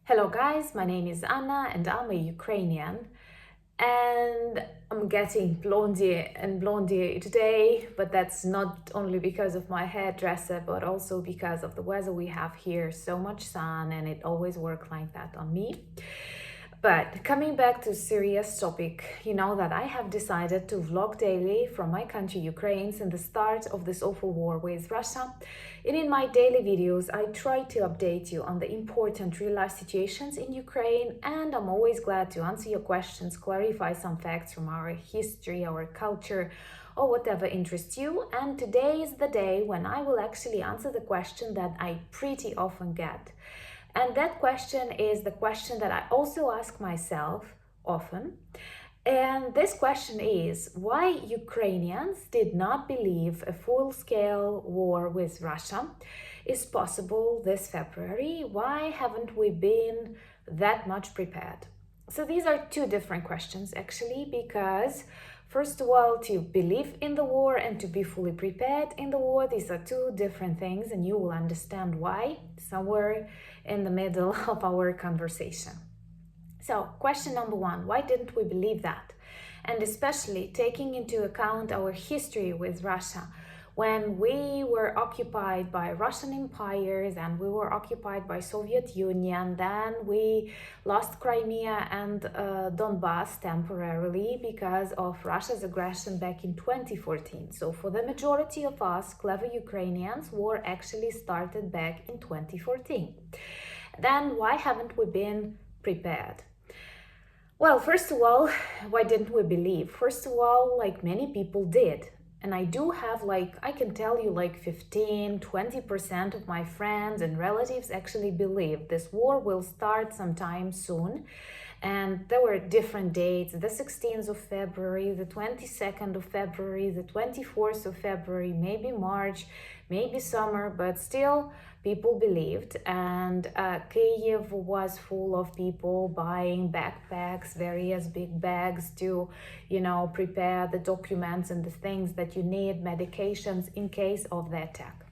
Hello guys, my name is Anna and I'm a Ukrainian and I'm getting blondie today, but that's not only because of my hairdresser but also because of the weather we have here. So much sun and it always works like that on me. But coming back to serious topic, you know that I have decided to vlog daily from my country, Ukraine, since the start of this awful war with Russia. And in my daily videos, I try to update you on the important real-life situations in Ukraine, and I'm always glad to answer your questions, clarify some facts from our history, our culture, or whatever interests you. And today is the day when I will actually answer the question that I pretty often get. And that question is the question that I also ask myself often. And this question is why Ukrainians did not believe a full-scale war with Russia is possible this February. Why haven't we been that much prepared? So these are two different questions actually, because first of all, to believe in the war and to be fully prepared in the war, these are two different things, and you will understand why somewhere in the middle of our conversation. So, question number one, why didn't we believe that? And especially taking into account our history with Russia, when we were occupied by Russian empires and we were occupied by Soviet Union, then we lost Crimea and Donbass temporarily because of Russia's aggression back in 2014. So for the majority of us clever Ukrainians, war actually started back in 2014. Then why haven't we been prepared? Well, first of all, why didn't we believe? First of all, like many people did. And I do have I can tell you 15-20% of my friends and relatives actually believe this war will start sometime soon. And there were different dates, the 16th of February, the 22nd of February, the 24th of February, maybe March, maybe summer, but still people believed. And Kyiv was full of people buying backpacks, various big bags to, prepare the documents and the things that you need, medications in case of the attack.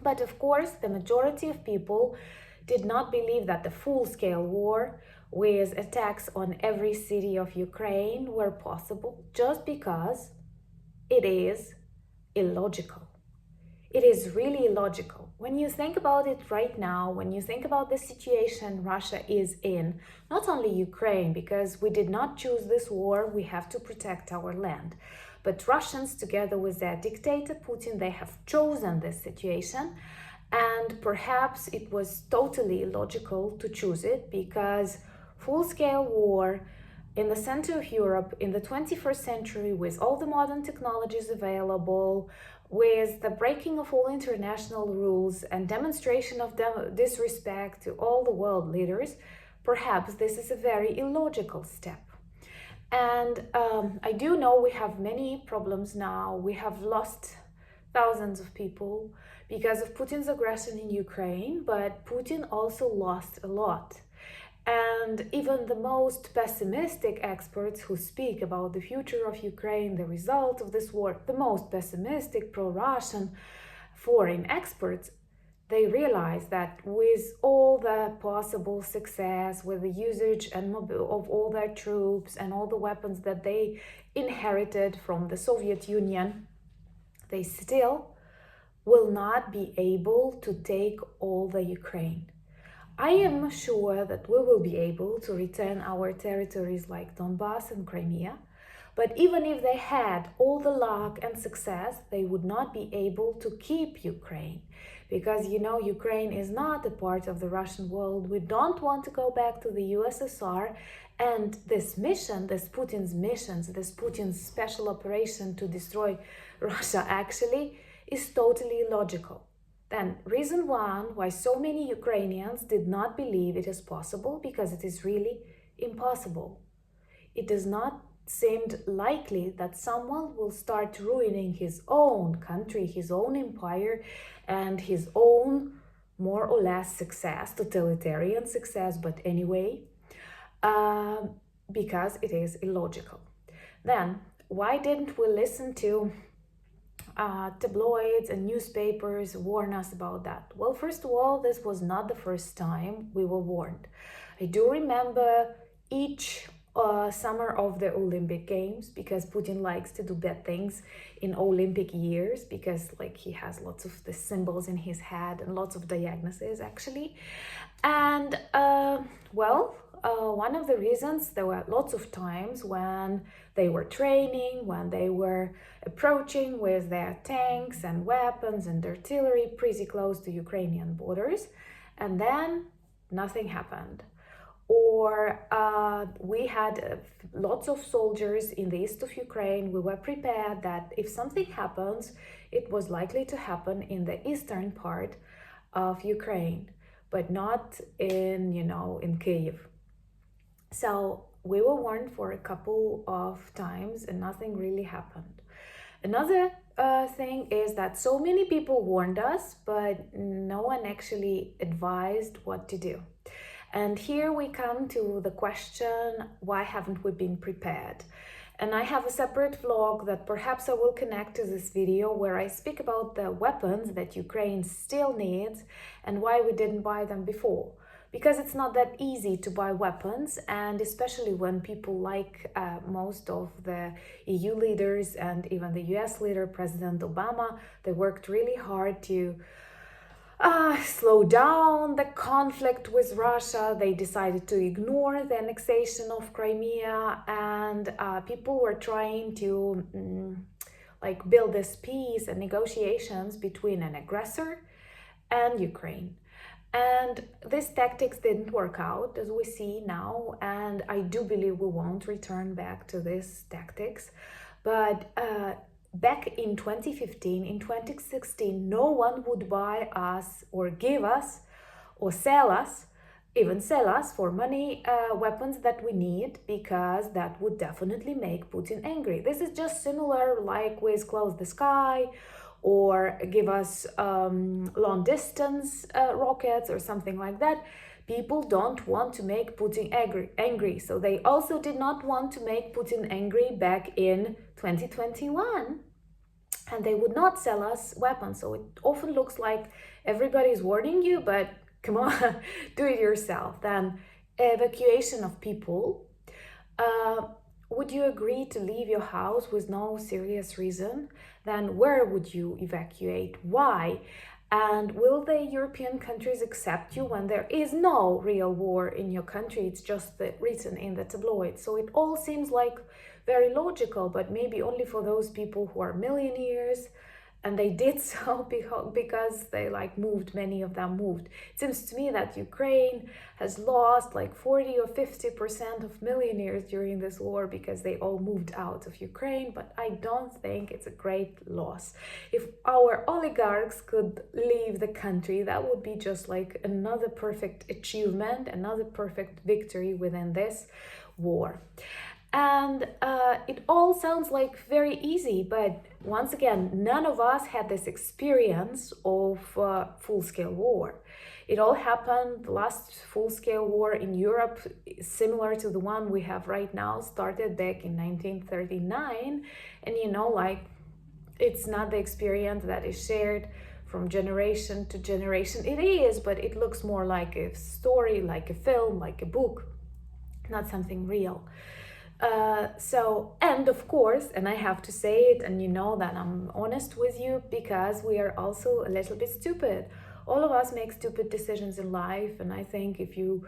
But of course, the majority of people did not believe that the full-scale war with attacks on every city of Ukraine were possible, just because it is illogical. It is really illogical. When you think about it right now, when you think about the situation Russia is in, not only Ukraine, because we did not choose this war, we have to protect our land. But Russians, together with their dictator Putin, they have chosen this situation. And perhaps it was totally illogical to choose it, because full-scale war in the center of Europe in the 21st century, with all the modern technologies available, with the breaking of all international rules and demonstration of disrespect to all the world leaders, perhaps this is a very illogical step. And I do know we have many problems now. We have lost thousands of people because of Putin's aggression in Ukraine, but Putin also lost a lot. And even the most pessimistic experts who speak about the future of Ukraine, the result of this war, the most pessimistic pro-Russian foreign experts, they realize that with all the possible success, with the usage and of all their troops and all the weapons that they inherited from the Soviet Union, they still will not be able to take all the Ukraine. I am sure that we will be able to return our territories like Donbass and Crimea, but even if they had all the luck and success, they would not be able to keep Ukraine, because Ukraine is not a part of the Russian world. We don't want to go back to the USSR, and this mission, this Putin's special operation to destroy Russia actually is totally illogical. Then, reason one why so many Ukrainians did not believe it is possible, because it is really impossible. It does not seem likely that someone will start ruining his own country, his own empire, and his own more or less success, totalitarian success, but anyway, because it is illogical. Then, why didn't we listen to tabloids and newspapers warn us about that? Well, first of all, this was not the first time we were warned. I do remember each summer of the Olympic Games, because Putin likes to do bad things in Olympic years, because like he has lots of the symbols in his head and lots of diagnoses actually. And one of the reasons, there were lots of times when they were training, when they were approaching with their tanks and weapons and artillery pretty close to Ukrainian borders, and then nothing happened. Or we had lots of soldiers in the east of Ukraine. We were prepared that if something happens, it was likely to happen in the eastern part of Ukraine, but not in, in Kyiv. So we were warned for a couple of times and nothing really happened. Another thing is that so many people warned us, but no one actually advised what to do. And here we come to the question, why haven't we been prepared? And I have a separate vlog that perhaps I will connect to this video, where I speak about the weapons that Ukraine still needs and why we didn't buy them before. Because it's not that easy to buy weapons, and especially when people like most of the EU leaders and even the US leader, President Obama, they worked really hard to slow down the conflict with Russia. They decided to ignore the annexation of Crimea, and people were trying to build this peace and negotiations between an aggressor and Ukraine. And these tactics didn't work out, as we see now, and I do believe we won't return back to these tactics. But back in 2015, in 2016, no one would buy us or give us or sell us, even sell us for money, weapons that we need, because that would definitely make Putin angry. This is just similar like with Close the Sky, or give us long distance rockets or something like that. People don't want to make Putin angry. So they also did not want to make Putin angry back in 2021. And they would not sell us weapons. So it often looks like everybody's warning you, but come on, do it yourself. Then evacuation of people. Would you agree to leave your house with no serious reason? Then where would you evacuate? Why? And will the European countries accept you when there is no real war in your country? It's just written in the tabloids. So it all seems like very logical, but maybe only for those people who are millionaires, and they did so because they moved, many of them moved. It seems to me that Ukraine has lost 40 or 50% of millionaires during this war because they all moved out of Ukraine, but I don't think it's a great loss. If our oligarchs could leave the country, that would be just another perfect achievement, another perfect victory within this war. And it all sounds very easy, but once again, none of us had this experience of full-scale war. It all happened, the last full-scale war in Europe, similar to the one we have right now, started back in 1939. And it's not the experience that is shared from generation to generation. It is, but it looks more like a story, like a film, like a book, not something real. And of course, and I have to say it, and that I'm honest with you, because we are also a little bit stupid. All of us make stupid decisions in life, and I think if you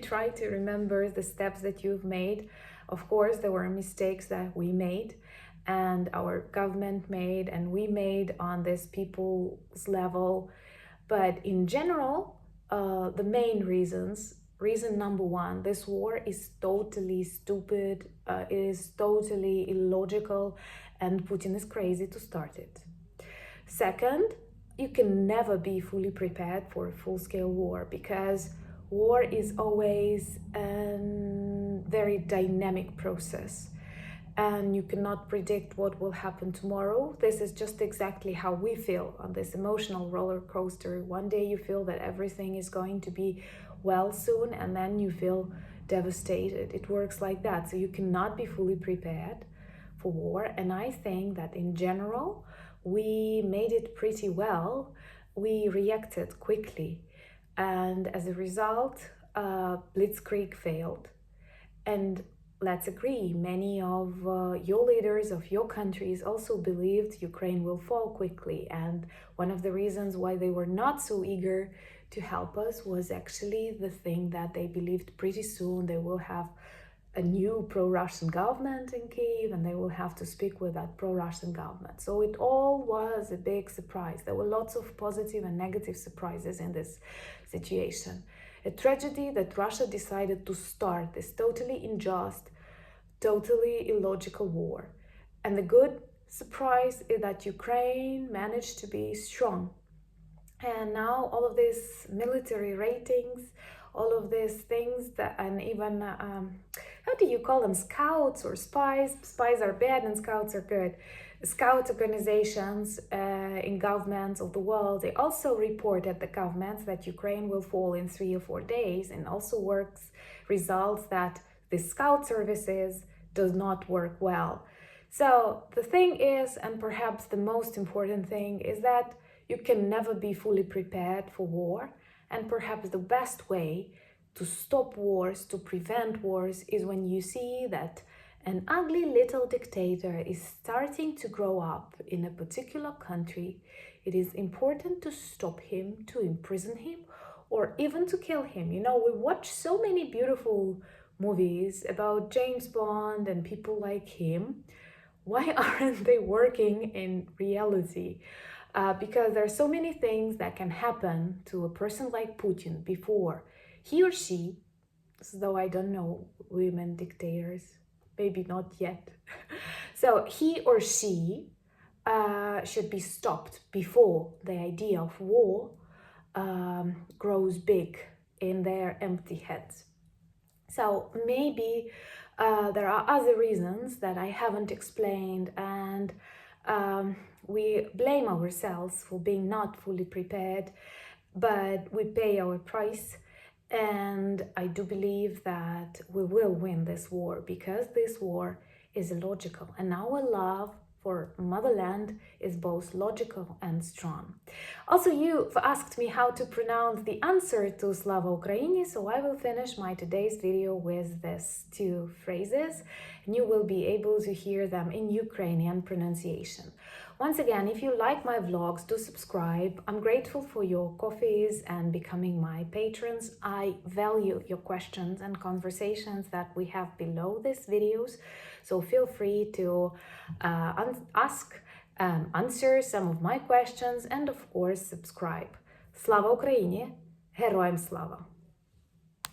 try to remember the steps that you've made, of course there were mistakes that we made, and our government made, and we made on this people's level. But in general, the main reason number one, this war is totally stupid, it is totally illogical, and Putin is crazy to start it. Second, you can never be fully prepared for a full-scale war, because war is always a very dynamic process, and you cannot predict what will happen tomorrow. This is just exactly how we feel on this emotional roller coaster. One day you feel that everything is going to be well soon, and then you feel devastated. It works like that. So you cannot be fully prepared for war, and I think that in general we made it pretty well. We reacted quickly, and as a result, Blitzkrieg failed. And let's agree, many of your leaders of your countries also believed Ukraine will fall quickly. And one of the reasons why they were not so eager to help us was actually the thing that they believed pretty soon they will have a new pro-Russian government in Kyiv, and they will have to speak with that pro-Russian government. So it all was a big surprise. There were lots of positive and negative surprises in this situation. A tragedy that Russia decided to start this totally unjust, totally illogical war. And the good surprise is that Ukraine managed to be strong. And now all of these military ratings, all of these things that, and even how do you call them, scouts or spies? Spies are bad and scouts are good. Scout organizations in governments of the world, they also report at the governments that Ukraine will fall in 3 or 4 days, and also results that the scout services does not work well. So the thing is, and perhaps the most important thing, is that you can never be fully prepared for war, and perhaps the best way to stop wars, to prevent wars, is when you see that an ugly little dictator is starting to grow up in a particular country. It is important to stop him, to imprison him, or even to kill him. You know, we watch so many beautiful movies about James Bond and people like him. Why aren't they working in reality? Because there are so many things that can happen to a person like Putin before he or she, though I don't know women dictators, maybe not yet. So he or she should be stopped before the idea of war grows big in their empty heads. So maybe there are other reasons that I haven't explained, and we blame ourselves for being not fully prepared, but we pay our price. And I do believe that we will win this war, because this war is illogical, and our love for motherland is both logical and strong. Also, you've asked me how to pronounce the answer to Slava Ukraini, so I will finish my today's video with these 2 phrases, and you will be able to hear them in Ukrainian pronunciation. Once again, if you like my vlogs, do subscribe. I'm grateful for your coffees and becoming my patrons. I value your questions and conversations that we have below these videos, so feel free to answer some of my questions, and of course subscribe. Slava Україні! Героям слава!